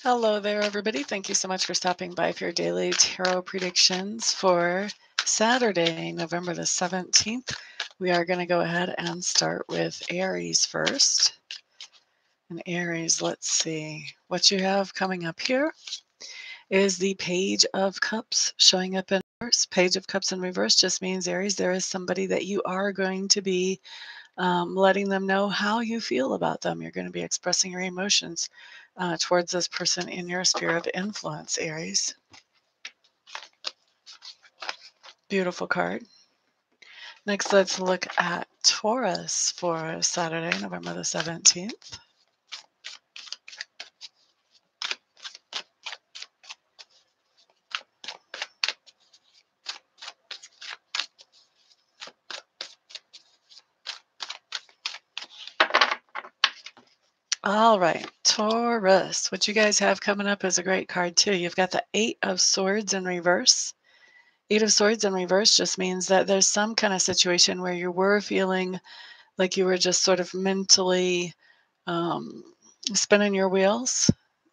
Hello there, everybody. Thank you so much for stopping by for your daily tarot predictions for Saturday, November the 17th. We are going to go ahead and start with Aries first. And Aries, let's see. What you have coming up here is the Page of Cups showing up in reverse. Page of Cups in reverse just means, Aries, there is somebody that you are going to be letting them know how you feel about them. You're going to be expressing your emotions towards this person in your sphere of influence, Aries. Beautiful card. Next, let's look at Taurus for Saturday, November the 17th. All right, Taurus. What you guys have coming up is a great card, too. You've got the Eight of Swords in reverse. Eight of Swords in reverse just means that there's some kind of situation where you were feeling like you were just sort of mentally um, spinning your wheels.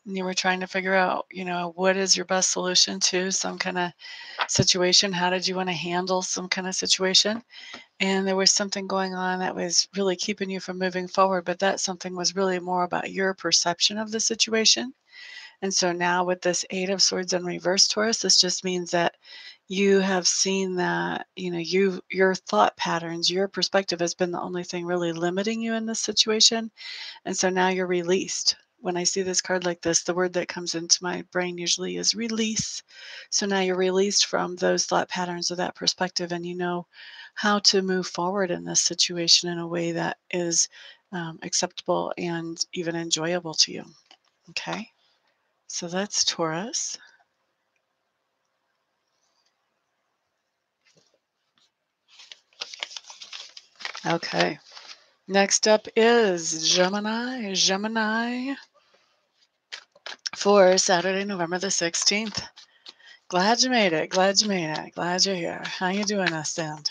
And you were trying to figure out, what is your best solution to some kind of situation? How did you want to handle some kind of situation? And there was something going on that was really keeping you from moving forward, but that something was really more about your perception of the situation. And so now with this Eight of Swords in reverse, Taurus, this just means that you have seen that, your thought patterns, your perspective has been the only thing really limiting you in this situation. And so now you're released. When I see this card like this, the word that comes into my brain usually is release. So now you're released from those thought patterns or that perspective, and you know how to move forward in this situation in a way that is acceptable and even enjoyable to you. Okay, so that's Taurus. Okay, next up is Gemini. Gemini for Saturday, November the 16th. Glad you made it. Glad you made it. Glad you're here. How you doing, Ascend?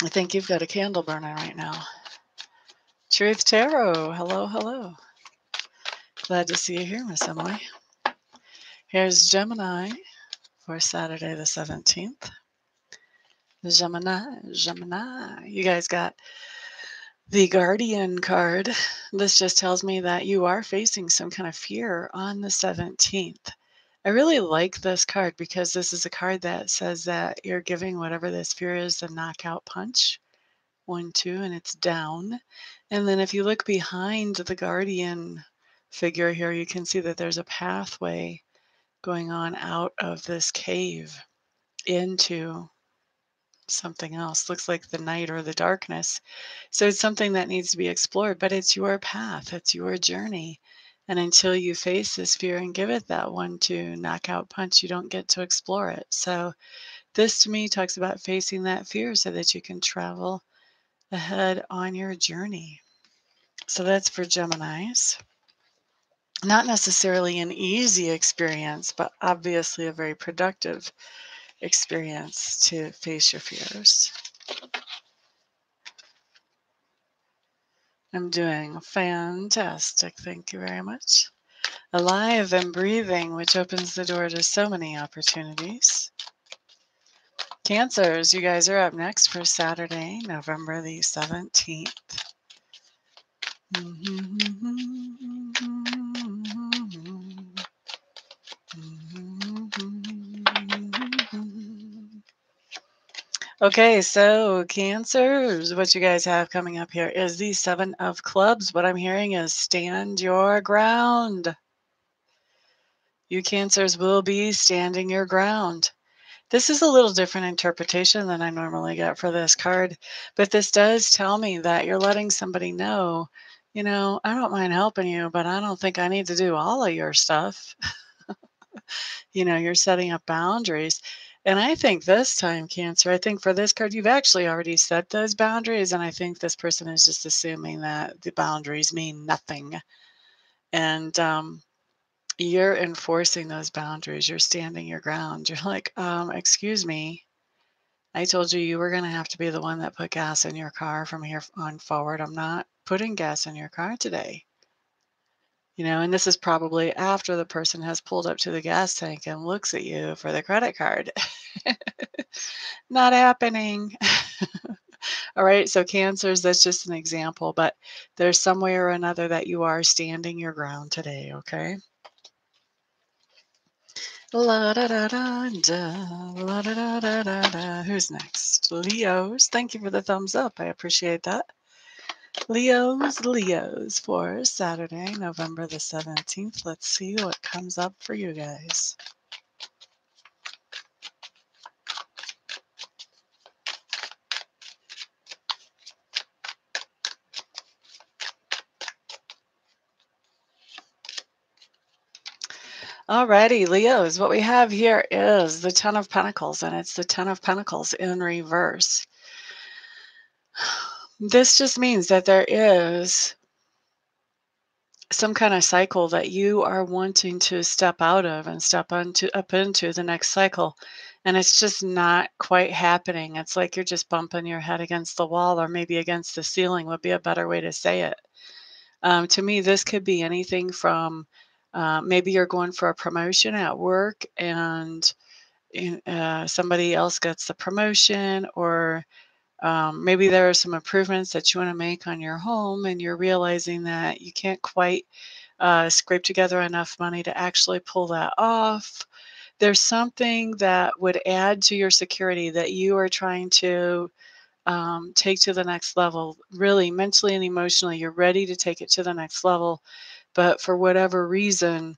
I think you've got a candle burning right now. Truth Tarot. Hello, hello. Glad to see you here, Miss Emily. Here's Gemini for Saturday the 17th. Gemini, Gemini. You guys got the Guardian card. This just tells me that you are facing some kind of fear on the 17th. I really like this card because this is a card that says that you're giving whatever this fear is the knockout punch. 1, 2, and it's down. And then if you look behind the Guardian figure here, you can see that there's a pathway going on out of this cave into something else. Looks like the night or the darkness. So it's something that needs to be explored, but it's your path, it's your journey. And until you face this fear and give it that 1, 2 knockout punch, you don't get to explore it. So this to me talks about facing that fear so that you can travel ahead on your journey. So that's for Geminis. Not necessarily an easy experience, but obviously a very productive experience to face your fears. I'm doing fantastic. Thank you very much. Alive and breathing, which opens the door to so many opportunities. Cancers, you guys are up next for Saturday, November the 17th. Okay, so Cancers, what you guys have coming up here is the Seven of Clubs. What I'm hearing is stand your ground. You Cancers will be standing your ground. This is a little different interpretation than I normally get for this card, but this does tell me that you're letting somebody know, I don't mind helping you, but I don't think I need to do all of your stuff. You're setting up boundaries. And I think this time, Cancer, I think for this card, you've actually already set those boundaries. And I think this person is just assuming that the boundaries mean nothing. And you're enforcing those boundaries. You're standing your ground. You're like, excuse me. I told you you were going to have to be the one that put gas in your car from here on forward. I'm not putting gas in your car today. And this is probably after the person has pulled up to the gas tank and looks at you for the credit card. Not happening. All right, so Cancers, that's just an example, but there's some way or another that you are standing your ground today, okay? La da da da da, la da da da da da. Who's next? Leos. Thank you for the thumbs up. I appreciate that. Leos for Saturday, November the 17th. Let's see what comes up for you guys. Alrighty, Leos, what we have here is the Ten of Pentacles, and it's the Ten of Pentacles in reverse. This just means that there is some kind of cycle that you are wanting to step out of and step up into the next cycle, and it's just not quite happening. It's like you're just bumping your head against the wall, or maybe against the ceiling would be a better way to say it. To me, this could be anything from maybe you're going for a promotion at work, and somebody else gets the promotion, or maybe there are some improvements that you want to make on your home, and you're realizing that you can't quite scrape together enough money to actually pull that off. There's something that would add to your security that you are trying to take to the next level, really mentally and emotionally. You're ready to take it to the next level, but for whatever reason,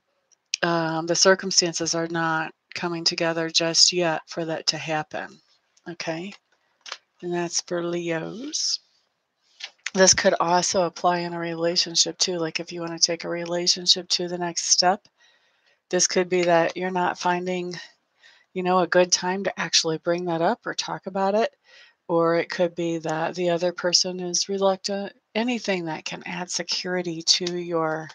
the circumstances are not coming together just yet for that to happen. Okay, and that's for Leos. This could also apply in a relationship too. Like if you want to take a relationship to the next step, this could be that you're not finding, a good time to actually bring that up or talk about it. Or it could be that the other person is reluctant. Anything that can add security to your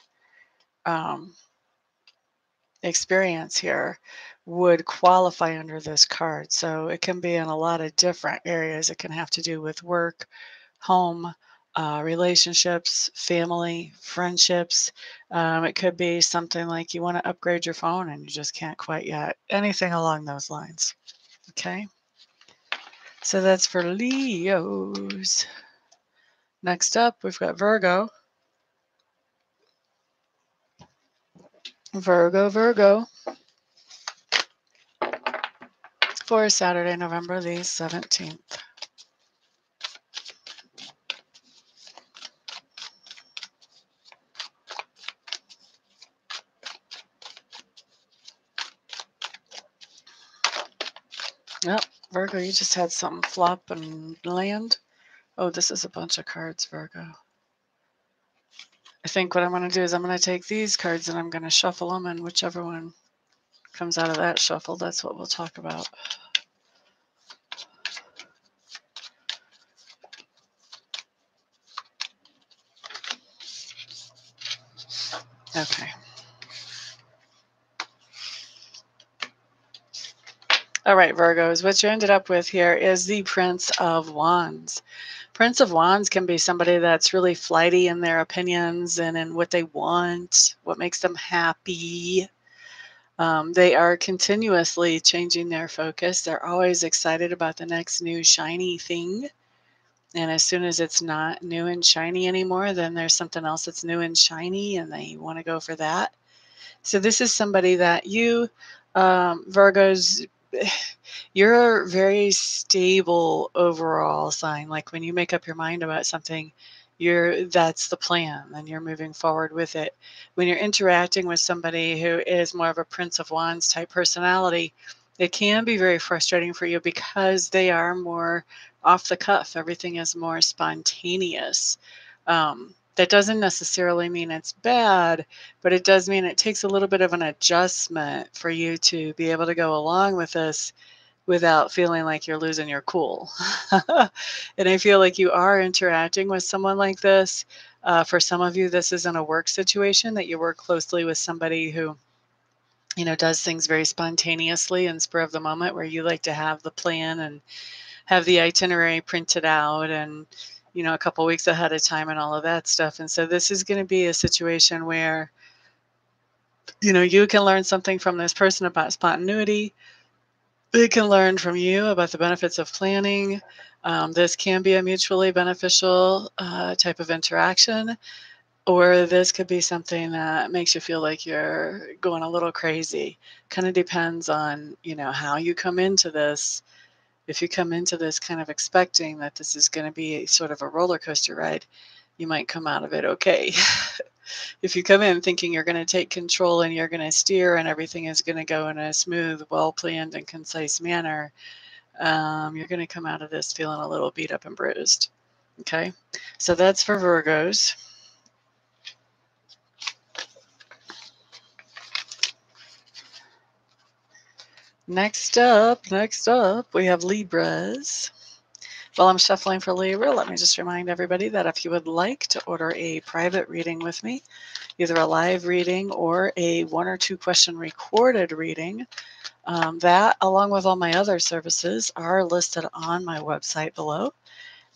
experience here would qualify under this card. So it can be in a lot of different areas. It can have to do with work, home, relationships, family, friendships. It could be something like you want to upgrade your phone and you just can't quite yet. Anything along those lines. Okay. So that's for Leos. Next up, we've got Virgo. Virgo. For Saturday, November the 17th. Yep, Virgo, you just had something flop and land. Oh, this is a bunch of cards, Virgo. I think what I'm going to do is I'm going to take these cards and I'm going to shuffle them, and whichever one comes out of that shuffle, that's what we'll talk about. Okay. All right, Virgos, what you ended up with here is the Prince of Wands. Prince of Wands can be somebody that's really flighty in their opinions and in what they want, what makes them happy. They are continuously changing their focus. They're always excited about the next new shiny thing. And as soon as it's not new and shiny anymore, then there's something else that's new and shiny, and they want to go for that. So this is somebody that you, Virgos, you're a very stable overall sign. Like when you make up your mind about something, that's the plan, and you're moving forward with it. When you're interacting with somebody who is more of a Prince of Wands type personality, it can be very frustrating for you because they are more off the cuff. Everything is more spontaneous. That doesn't necessarily mean it's bad, but it does mean it takes a little bit of an adjustment for you to be able to go along with this without feeling like you're losing your cool. And I feel like you are interacting with someone like this. For some of you, this is in a work situation that you work closely with somebody who, does things very spontaneously and spur of the moment, where you like to have the plan and have the itinerary printed out and a couple weeks ahead of time and all of that stuff. And so this is going to be a situation where, you can learn something from this person about spontaneity. They can learn from you about the benefits of planning. This can be a mutually beneficial type of interaction, or this could be something that makes you feel like you're going a little crazy. Kind of depends on, how you come into this. If you come into this kind of expecting that this is going to be sort of a roller coaster ride, you might come out of it okay. If you come in thinking you're going to take control and you're going to steer and everything is going to go in a smooth, well-planned and concise manner, you're going to come out of this feeling a little beat up and bruised. Okay, so that's for Virgos. Next up, we have Libras. While I'm shuffling for Libra, let me just remind everybody that if you would like to order a private reading with me, either a live reading or a 1 or 2 question recorded reading, that, along with all my other services, are listed on my website below.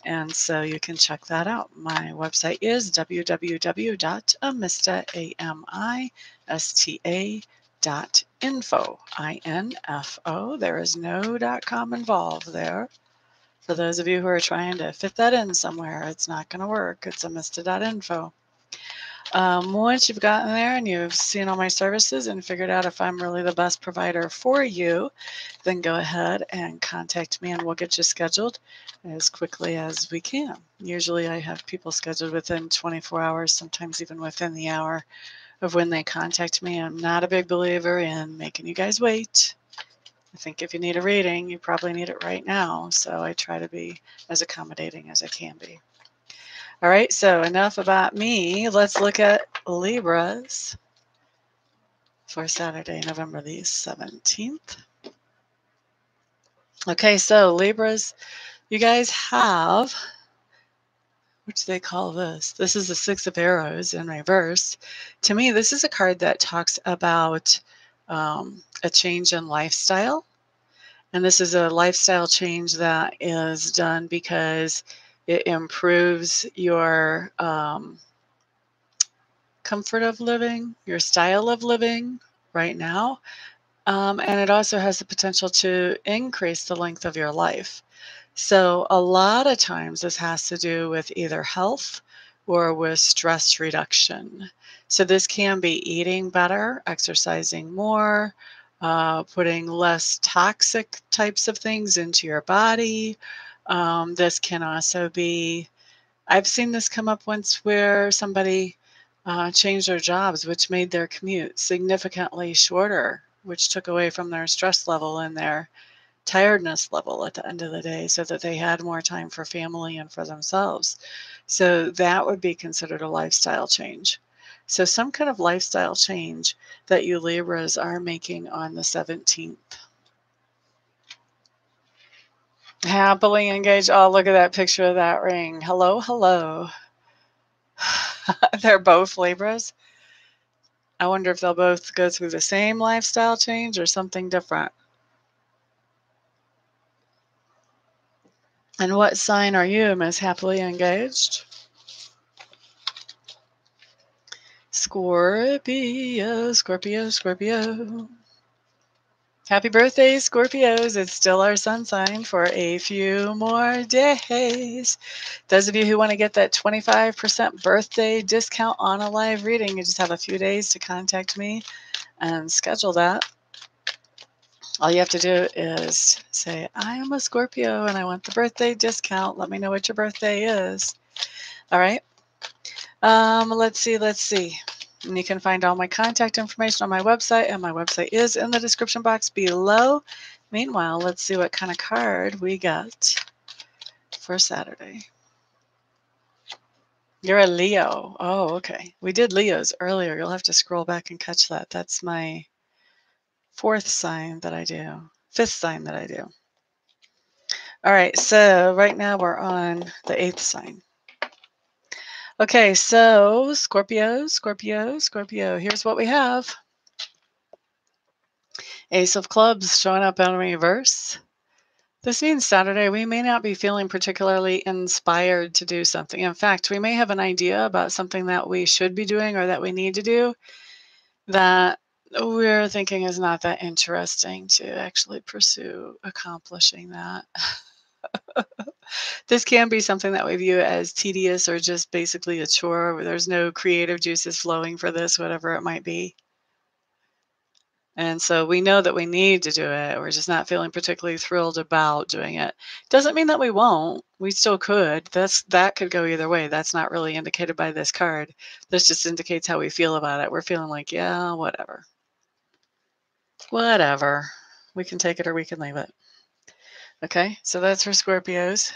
And so you can check that out. My website is www.amista.info. I-N-F-O. There is no .com involved there. For those of you who are trying to fit that in somewhere, it's not going to work. It's amista.info. Once you've gotten there and you've seen all my services and figured out if I'm really the best provider for you, then go ahead and contact me and we'll get you scheduled as quickly as we can. Usually I have people scheduled within 24 hours, sometimes even within the hour of when they contact me. I'm not a big believer in making you guys wait. I think if you need a reading, you probably need it right now. So I try to be as accommodating as I can be. All right, so enough about me. Let's look at Libras for Saturday, November the 17th. Okay, so Libras, you guys have, what do they call this? This is the 6 of Arrows in reverse. To me, this is a card that talks about a change in lifestyle. And this is a lifestyle change that is done because it improves your comfort of living, your style of living right now. And it also has the potential to increase the length of your life. So a lot of times this has to do with either health or with stress reduction. So this can be eating better, exercising more, putting less toxic types of things into your body. This can also be, I've seen this come up once where somebody changed their jobs, which made their commute significantly shorter, which took away from their stress level and their tiredness level at the end of the day so that they had more time for family and for themselves. So that would be considered a lifestyle change. So some kind of lifestyle change that you Libras are making on the 17th. Happily engaged. Oh, look at that picture of that ring. Hello, hello. They're both Libras. I wonder if they'll both go through the same lifestyle change or something different. And what sign are you, Miss Happily Engaged? Scorpio, Scorpio, Scorpio. Happy birthday, Scorpios. It's still our sun sign for a few more days. Those of you who want to get that 25% birthday discount on a live reading, you just have a few days to contact me and schedule that. All you have to do is say, I am a Scorpio and I want the birthday discount. Let me know what your birthday is. All right. Let's see. And you can find all my contact information on my website, and my website is in the description box below. Meanwhile, let's see what kind of card we got for Saturday. You're a Leo. Oh, okay. We did Leos earlier. You'll have to scroll back and catch that. That's my 4th sign that I do. 5th sign that I do. All right, so right now we're on the 8th sign. Okay, so Scorpio, Scorpio, Scorpio. Here's what we have. Ace of Clubs showing up in reverse. This means Saturday, we may not be feeling particularly inspired to do something. In fact, we may have an idea about something that we should be doing or that we need to do that we're thinking is not that interesting to actually pursue accomplishing that. This can be something that we view as tedious or just basically a chore where there's no creative juices flowing for this, whatever it might be. And so we know that we need to do it. We're just not feeling particularly thrilled about doing it. Doesn't mean that we won't. We still could. That could go either way. That's not really indicated by this card. This just indicates how we feel about it. We're feeling like, yeah, whatever. Whatever. We can take it or we can leave it. Okay, so that's for Scorpios.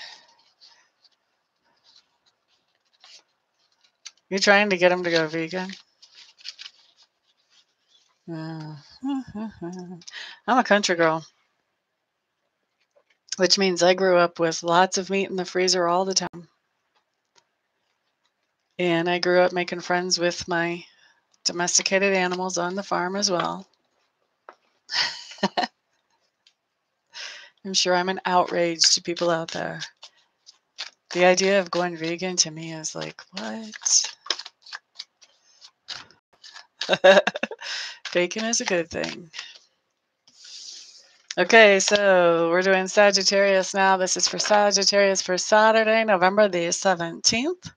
You're trying to get them to go vegan? I'm a country girl, which means I grew up with lots of meat in the freezer all the time. And I grew up making friends with my domesticated animals on the farm as well. I'm sure I'm an outrage to people out there. The idea of going vegan to me is like, what? Bacon is a good thing. Okay, so we're doing Sagittarius now. This is for Sagittarius for Saturday, November the 17th.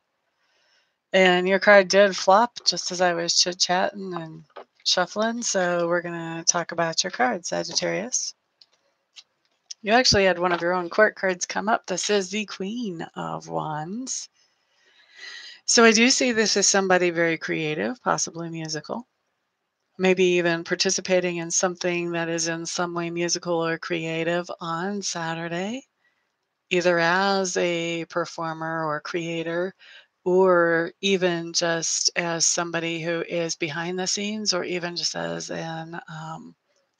And your card did flop just as I was chit-chatting and shuffling. So we're going to talk about your card, Sagittarius. You actually had one of your own court cards come up. This is the Queen of Wands. So I do see this as somebody very creative, possibly musical. Maybe even participating in something that is in some way musical or creative on Saturday, either as a performer or creator, or even just as somebody who is behind the scenes, or even just as a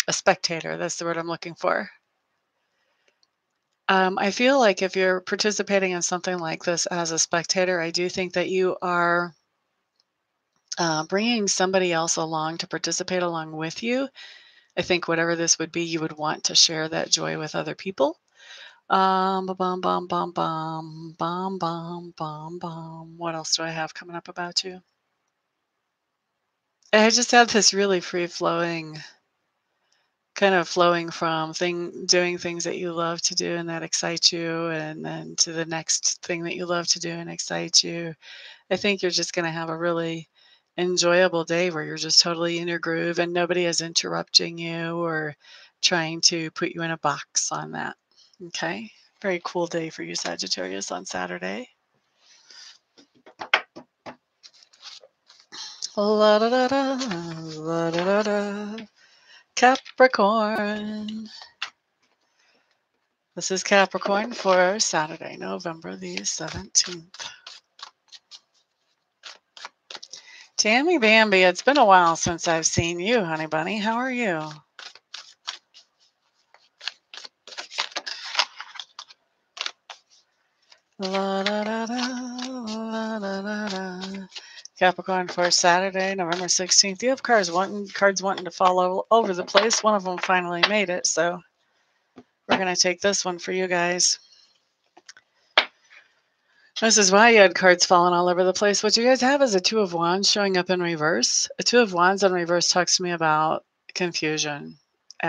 spectator. That's the word I'm looking for. I feel like if you're participating in something like this as a spectator, I do think that you are bringing somebody else along to participate along with you. I think whatever this would be, you would want to share that joy with other people. Bum, bum, bum, bum, bum, bum, bum, bum, bum. What else do I have coming up about you? I just have this really free-flowing, kind of flowing from doing things that you love to do and that excite you, and then to the next thing that you love to do and excites you. I think you're just going to have a really enjoyable day where you're just totally in your groove and nobody is interrupting you or trying to put you in a box on that. Okay. Very cool day for you, Sagittarius, on Saturday. La da da da, la da da da. Capricorn. This is Capricorn for Saturday, November the 17th. Tammy Bambi, it's been a while since I've seen you, honey bunny. How are you? La da da da, la da da da. Capricorn for Saturday, November 16th. You have cards wanting to fall over the place. One of them finally made it, so we're going to take this one for you guys. This is why you had cards falling all over the place. What you guys have is a Two of Wands showing up in reverse. A Two of Wands in reverse talks to me about confusion,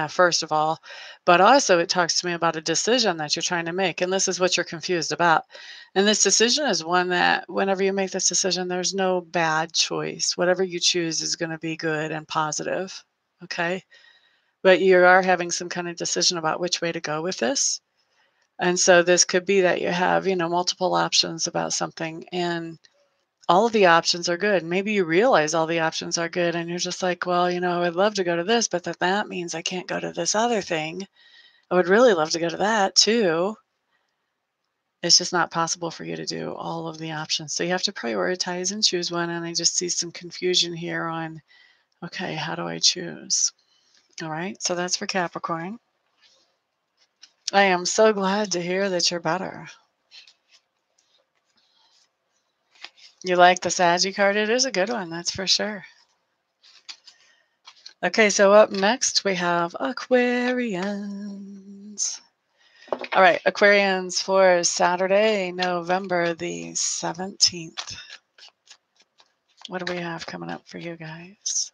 first of all, but also it talks to me about a decision that you're trying to make, and this is what you're confused about. And this decision is one that whenever you make this decision, there's no bad choice. Whatever you choose is going to be good and positive, okay? But you are having some kind of decision about which way to go with this. And so this could be that you have, multiple options about something, and all of the options are good. Maybe you realize all the options are good and you're just like, well, I would love to go to this, but that means I can't go to this other thing. I would really love to go to that too. It's just not possible for you to do all of the options. So you have to prioritize and choose one. And I just see some confusion here on, okay, how do I choose? All right. So that's for Capricorn. I am so glad to hear that you're better. You like the Saggy card? It is a good one, that's for sure. Okay, so up next we have Aquarians. All right, Aquarians for Saturday, November the 17th. What do we have coming up for you guys?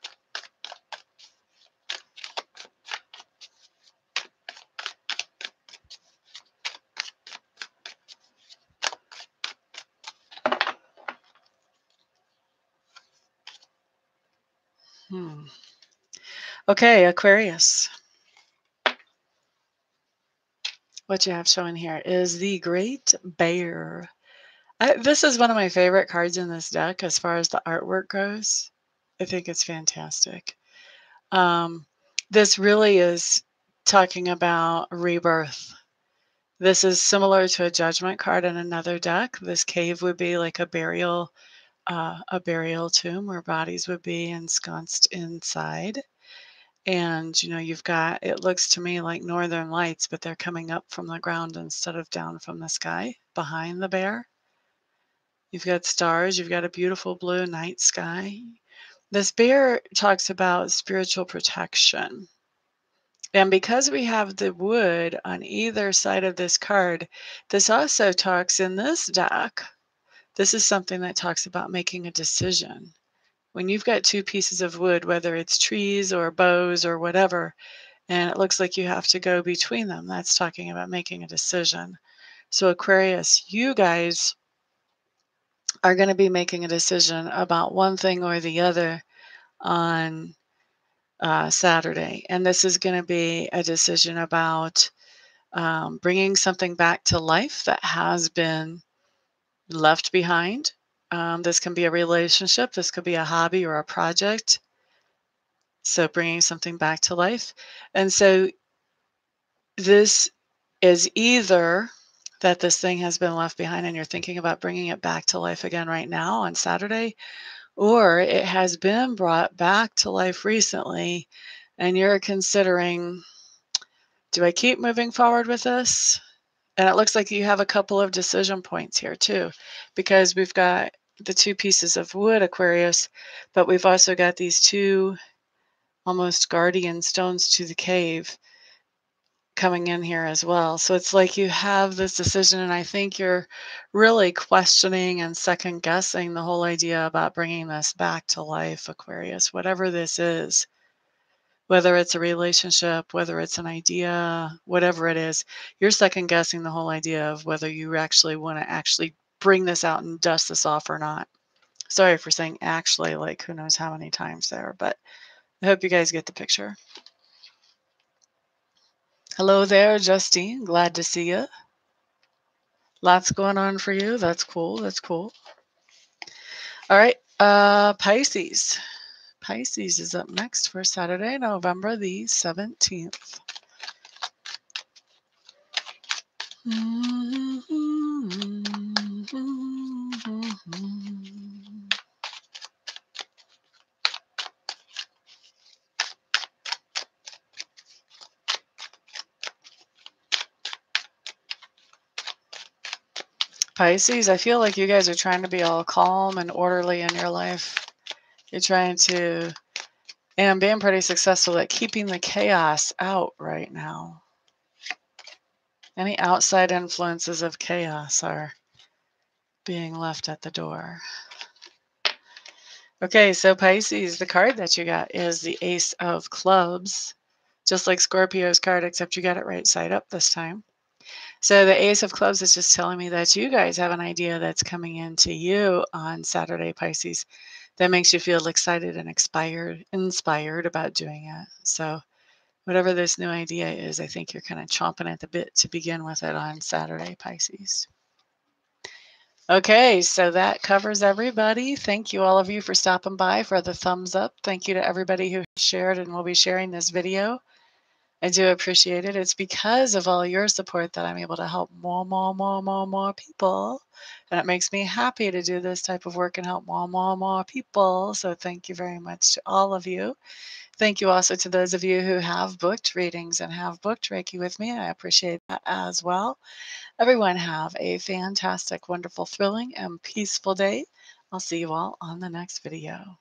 Okay, Aquarius. What you have showing here is the Great Bear. This is one of my favorite cards in this deck as far as the artwork goes. I think it's fantastic. This really is talking about rebirth. This is similar to a judgment card in another deck. This cave would be like a burial tomb where bodies would be ensconced inside. And, you know, you've got, it looks to me like northern lights, but they're coming up from the ground instead of down from the sky behind the bear. You've got stars, you've got a beautiful blue night sky. This bear talks about spiritual protection. And because we have the wood on either side of this card, this also talks in this deck. This is something that talks about making a decision. When you've got two pieces of wood, whether it's trees or bows or whatever, and it looks like you have to go between them, that's talking about making a decision. So Aquarius, you guys are going to be making a decision about one thing or the other on Saturday. And this is going to be a decision about bringing something back to life that has been left behind. This can be a relationship, this could be a hobby or a project. So bringing something back to life. And so this is either that this thing has been left behind and you're thinking about bringing it back to life again right now on Saturday, or it has been brought back to life recently and you're considering, do I keep moving forward with this? And it looks like you have a couple of decision points here too, because we've got the two pieces of wood, Aquarius, but we've also got these two almost guardian stones to the cave coming in here as well. So it's like you have this decision, and I think you're really questioning and second guessing the whole idea about bringing this back to life, Aquarius, whatever this is, whether it's a relationship, whether it's an idea, whatever it is, you're second guessing the whole idea of whether you actually want to actually bring this out and dust this off or not. Sorry for saying actually, like who knows how many times there, but I hope you guys get the picture. Hello there, Justine. Glad to see you. Lots going on for you. That's cool. That's cool. All right. Pisces. Pisces is up next for Saturday, November the 17th. Pisces, I feel like you guys are trying to be all calm and orderly in your life. You're trying to, and being pretty successful at keeping the chaos out right now. Any outside influences of chaos are being left at the door. Okay, so Pisces, the card that you got is the Ace of Clubs, just like Scorpio's card, except you got it right side up this time. So the Ace of Clubs is just telling me that you guys have an idea that's coming into you on Saturday, Pisces, that makes you feel excited and inspired about doing it. So whatever this new idea is, I think you're kind of chomping at the bit to begin with it on Saturday, Pisces. Okay, so that covers everybody. Thank you all of you for stopping by, for the thumbs up. Thank you to everybody who shared and will be sharing this video. I do appreciate it. It's because of all your support that I'm able to help more people. And it makes me happy to do this type of work and help more people. So thank you very much to all of you. Thank you also to those of you who have booked readings and have booked Reiki with me. I appreciate that as well. Everyone have a fantastic, wonderful, thrilling, and peaceful day. I'll see you all on the next video.